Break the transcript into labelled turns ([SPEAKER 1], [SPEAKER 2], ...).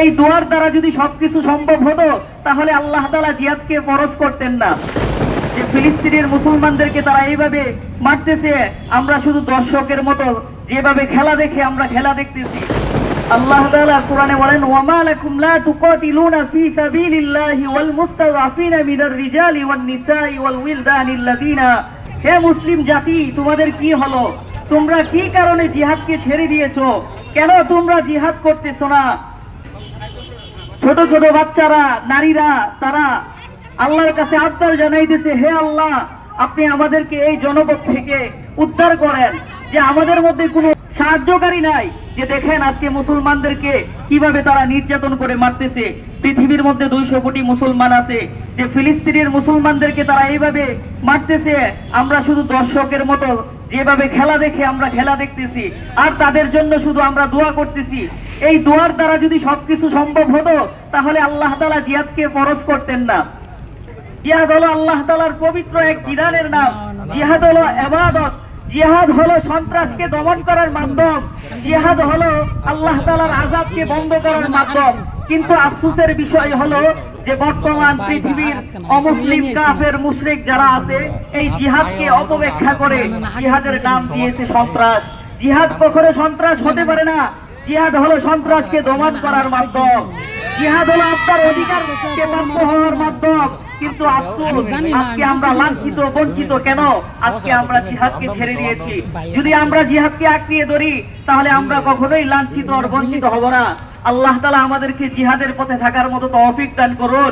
[SPEAKER 1] এই দোয়ার দ্বারা যদি সবকিছু সম্ভব হতো তাহলে আল্লাহ তাআলা জিহাদকে ফরজ করতেন না। যে ফিলিস্তিনের মুসলমানদেরকে তারা এইভাবে মারতেছে, আমরা শুধু দর্শকের মতো যেভাবে খেলা দেখে আমরা খেলা দেখতেছি। আল্লাহ তাআলা কোরআনে বলেন, ওয়ামা লাকুম লা তুকাতিলুনা ফি সাবিলিল্লাহি ওয়াল মুস্তাযআফিনা মিনার রিজালি ওয়ান নিসাই ওয়াল উইলদানিল্লাযিনা, হে মুসলিম জাতি, তোমাদের কি হলো? তোমরা কি কারণে জিহাদকে ছেড়ে দিয়েছো? কেন তোমরা জিহাদ করতেছো না? ছোট ছোট বাচ্চারা, নারীরা, তারা আল্লাহর কাছে আবদার জানাইতেছে, হে আল্লাহ, আপনি আমাদেরকে এই জনপদ থেকে উদ্ধার করেন, যে আমাদের মধ্যে কোনো সাহায্যকারী নাই। যে দেখেন আজকে মুসলমানদেরকে কিভাবে তারা নির্যাতন করে মারতেছে। পৃথিবীর মধ্যে 200 কোটি মুসলমান আছে, যে ফিলিস্তিনের মুসলমানদেরকে তারা এইভাবে মারতেছে, আমরা শুধু দর্শকের মতো যেভাবে খেলা দেখে আমরা খেলা দেখতেছি, আর তাদের জন্য শুধু আমরা দোয়া করতেছি। এই দোয়ার দ্বারা যদি সবকিছু সম্ভব হতো তাহলে আল্লাহ তাআলা জিহাদকে ফরজ করতেন না। জিহাদ হলো আল্লাহ তাআলার পবিত্র এক বিধানের নাম। জিহাদ হলো ইবাদত। জিহাদ হলো সন্ত্রাসকে দমন করার মাধ্যম। জিহাদ হলো আল্লাহ তাআলার আযাবকে বন্ধ করার মাধ্যম। কিন্তু আফসোসের বিষয় হলো যে বর্তমান পৃথিবীর অমুসলিম কাফের মুশরিক যারা আছে, এই জিহাদকে অপব্যাখ্যা করে জিহাদের নাম দিয়েছে সন্ত্রাস। জিহাদ কখনো সন্ত্রাস হতে পারে না। জিহাদ হলো সন্ত্রাসকে দমন করার মাধ্যম। জিহাদ হলো আপনার অধিকারকে প্রাপ্য হওয়ার মাধ্যম। কিন্তু আফসোস, আজকে আমরা লাঞ্ছিত, বঞ্চিত কেন? আজকে আমরা জিহাদকে ছেড়ে দিয়েছি। যদি আমরা জিহাদকে আঁকড়িয়ে ধরি তাহলে আমরা কখনোই লাঞ্ছিত আর বঞ্চিত হব না। আল্লাহ তাআলা আমাদেরকে জিহাদের পথে থাকার মতো তৌফিক দান করুন।